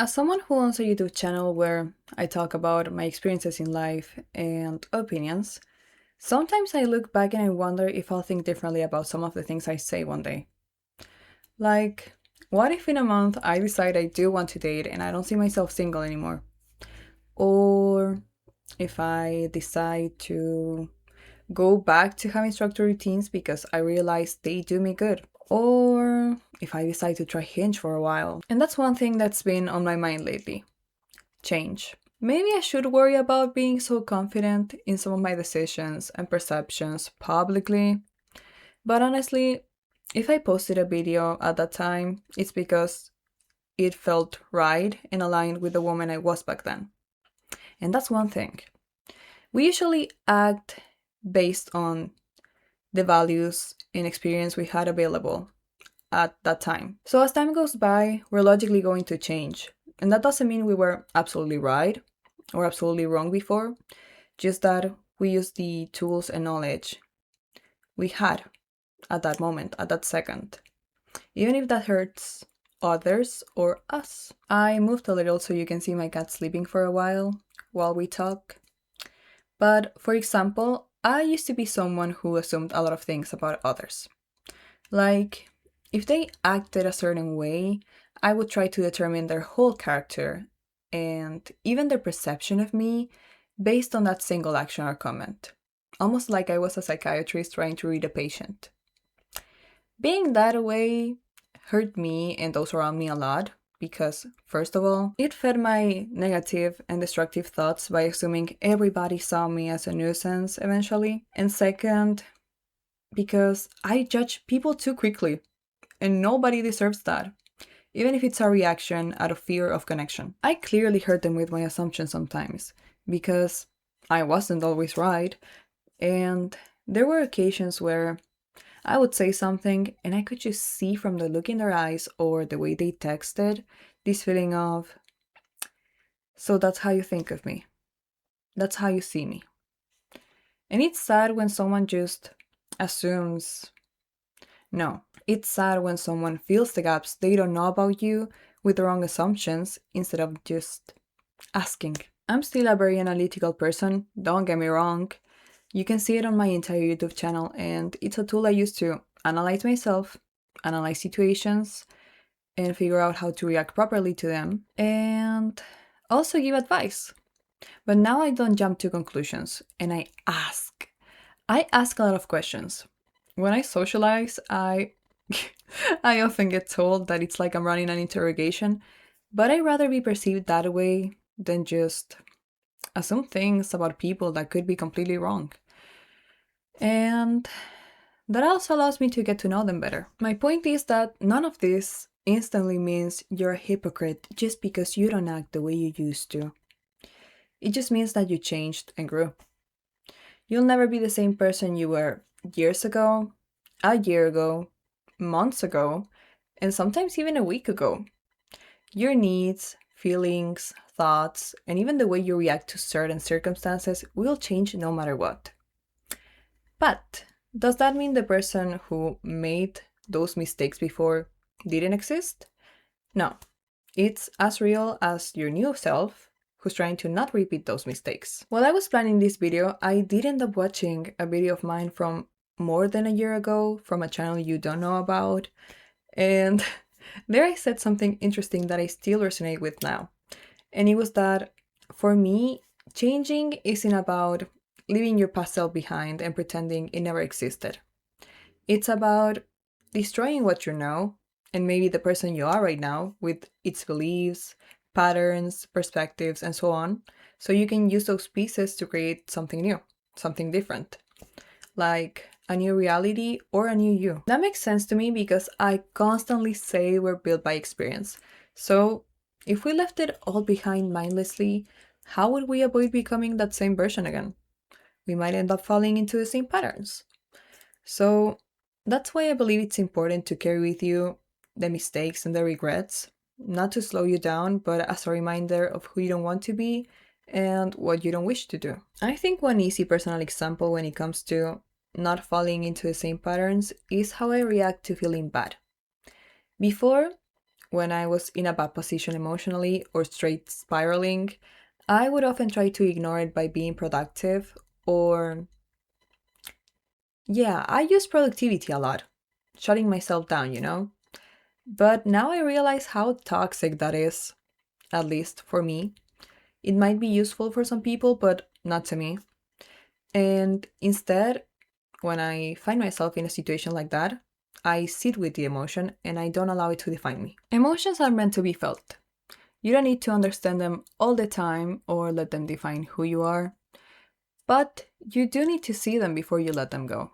As someone who owns a YouTube channel where I talk about my experiences in life and opinions, sometimes I look back and I wonder if I'll think differently about some of the things I say one day. Like, what if in a month I decide I do want to date and I don't see myself single anymore? Or if I decide to go back to having structured routines because I realize they do me good? Or if I decide to try Hinge for a while? And that's one thing that's been on my mind lately: change. Maybe I should worry about being so confident in some of my decisions and perceptions publicly. But honestly, if I posted a video at that time, it's because it felt right and aligned with the woman I was back then. And that's one thing. We usually act based on the values and experience we had available at that time. So as time goes by, we're logically going to change. And that doesn't mean we were absolutely right or absolutely wrong before, just that we use the tools and knowledge we had at that moment, at that second, even if that hurts others or us. I moved a little so you can see my cat sleeping for a while we talk. But for example, I used to be someone who assumed a lot of things about others. Like, if they acted a certain way, I would try to determine their whole character and even their perception of me based on that single action or comment. Almost like I was a psychiatrist trying to read a patient. Being that way hurt me and those around me a lot because, first of all, it fed my negative and destructive thoughts by assuming everybody saw me as a nuisance eventually. And second, because I judge people too quickly, and nobody deserves that, even if it's a reaction out of fear of connection. I clearly hurt them with my assumptions sometimes, because I wasn't always right, and there were occasions where I would say something and I could just see from the look in their eyes or the way they texted this feeling of, so that's how you think of me. That's how you see me. And it's sad when someone just assumes. No, it's sad when someone fills the gaps they don't know about you with the wrong assumptions instead of just asking. I'm still a very analytical person, don't get me wrong. You can see it on my entire YouTube channel, and it's a tool I use to analyze myself, analyze situations, and figure out how to react properly to them, and also give advice. But now I don't jump to conclusions, and I ask. I ask a lot of questions. When I socialize, I often get told that it's like I'm running an interrogation, but I'd rather be perceived that way than just assume things about people that could be completely wrong. And that also allows me to get to know them better. My point is that none of this instantly means you're a hypocrite just because you don't act the way you used to. It just means that you changed and grew. You'll never be the same person you were years ago, a year ago, months ago, and sometimes even a week ago. Your needs, feelings, thoughts, and even the way you react to certain circumstances will change no matter what. But does that mean the person who made those mistakes before didn't exist? No. It's as real as your new self who's trying to not repeat those mistakes. While I was planning this video, I did end up watching a video of mine from more than a year ago from a channel you don't know about, and there I said something interesting that I still resonate with now. And it was that for me, changing isn't about leaving your past self behind and pretending it never existed. It's about destroying what you know and maybe the person you are right now with its beliefs, patterns, perspectives, and so on, so you can use those pieces to create something new, something different, like a new reality or a new you. That makes sense to me because I constantly say we're built by experience. So if we left it all behind mindlessly, how would we avoid becoming that same version again? We might end up falling into the same patterns. So that's why I believe it's important to carry with you the mistakes and the regrets, not to slow you down, but as a reminder of who you don't want to be and what you don't wish to do. I think one easy personal example when it comes to not falling into the same patterns is how I react to feeling bad. Before, when I was in a bad position emotionally or straight spiraling, I would often try to ignore it by being productive or, yeah, I use productivity a lot, shutting myself down, you know? But now I realize how toxic that is, at least for me. It might be useful for some people, but not to me. And instead, when I find myself in a situation like that, I sit with the emotion and I don't allow it to define me. Emotions are meant to be felt. You don't need to understand them all the time or let them define who you are, but you do need to see them before you let them go.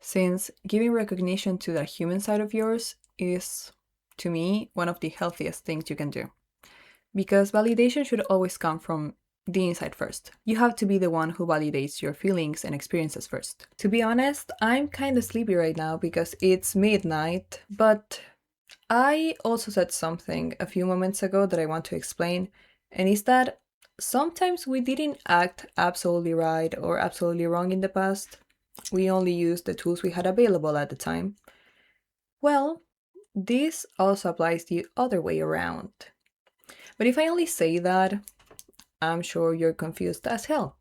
Since giving recognition to that human side of yours is, to me, one of the healthiest things you can do. Because validation should always come from the inside first. You have to be the one who validates your feelings and experiences first. To be honest, I'm kinda sleepy right now because it's midnight, but I also said something a few moments ago that I want to explain, and is that sometimes we didn't act absolutely right or absolutely wrong in the past. We only used the tools we had available at the time. Well, this also applies the other way around. But if I only say that, I'm sure you're confused as hell.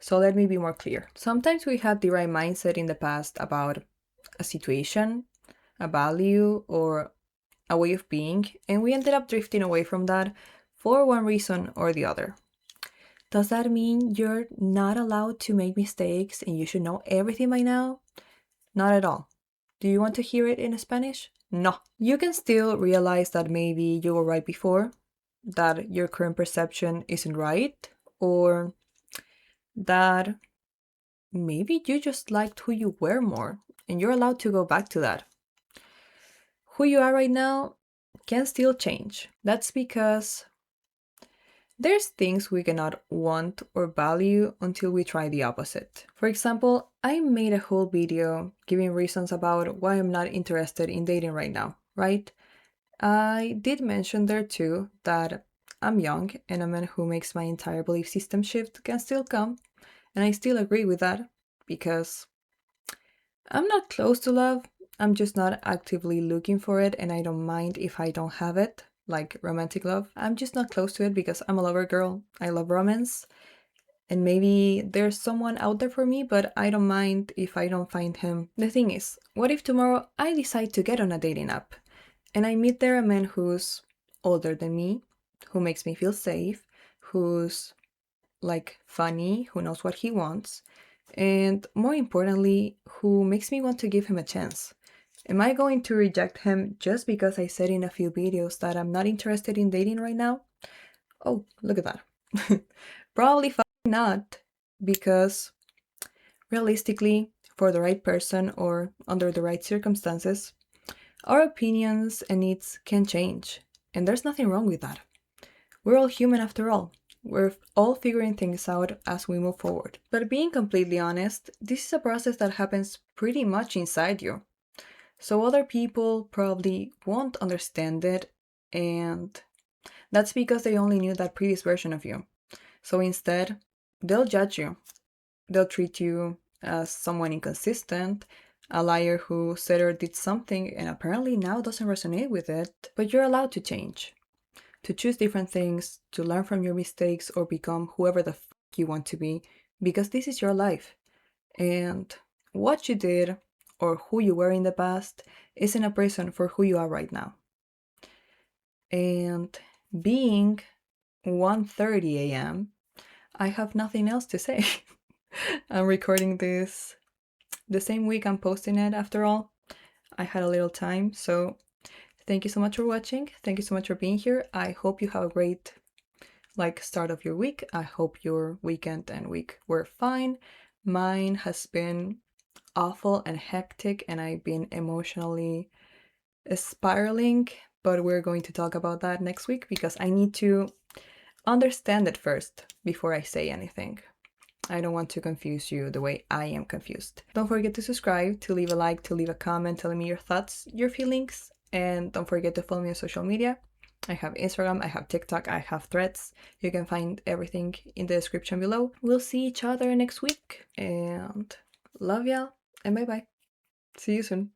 So let me be more clear. Sometimes we had the right mindset in the past about a situation, a value, or a way of being, and we ended up drifting away from that for one reason or the other. Does that mean you're not allowed to make mistakes and you should know everything by now? Not at all. Do you want to hear it in Spanish? No. You can still realize that maybe you were right before, that your current perception isn't right, or that maybe you just liked who you were more, and you're allowed to go back to that. Who you are right now can still change. That's because there's things we cannot want or value until we try the opposite. For example, I made a whole video giving reasons about why I'm not interested in dating right now, right? I did mention there too that I'm young and a man who makes my entire belief system shift can still come, and I still agree with that because I'm not close to love, I'm just not actively looking for it, and I don't mind if I don't have it, like romantic love. I'm just not close to it because I'm a lover girl. I love romance. And maybe there's someone out there for me, but I don't mind if I don't find him. The thing is, what if tomorrow I decide to get on a dating app and I meet there a man who's older than me, who makes me feel safe, who's like funny, who knows what he wants, and more importantly, who makes me want to give him a chance? Am I going to reject him just because I said in a few videos that I'm not interested in dating right now? Oh, look at that. Probably not, because realistically, for the right person or under the right circumstances, our opinions and needs can change, and there's nothing wrong with that. We're all human after all. We're all figuring things out as we move forward. But being completely honest, this is a process that happens pretty much inside you. So other people probably won't understand it, and that's because they only knew that previous version of you. So instead, they'll judge you. They'll treat you as someone inconsistent, a liar who said or did something and apparently now doesn't resonate with it. But you're allowed to change, to choose different things, to learn from your mistakes or become whoever the you want to be, because this is your life. And what you did or who you were in the past isn't a prison for who you are right now. And being 1:30 a.m., I have nothing else to say. I'm recording this the same week I'm posting it after all. I had a little time, so thank you so much for watching. Thank you so much for being here. I hope you have a great start of your week. I hope your weekend and week were fine. Mine has been awful and hectic, and I've been emotionally spiraling, but we're going to talk about that next week because I need to understand it first before I say anything. I don't want to confuse you the way I am confused. Don't forget to subscribe, to leave a like, to leave a comment telling me your thoughts, your feelings, and don't forget to follow me on social media. I have Instagram, I have TikTok, I have Threads. You can find everything in the description below. We'll see each other next week, and love y'all, and bye bye. See you soon.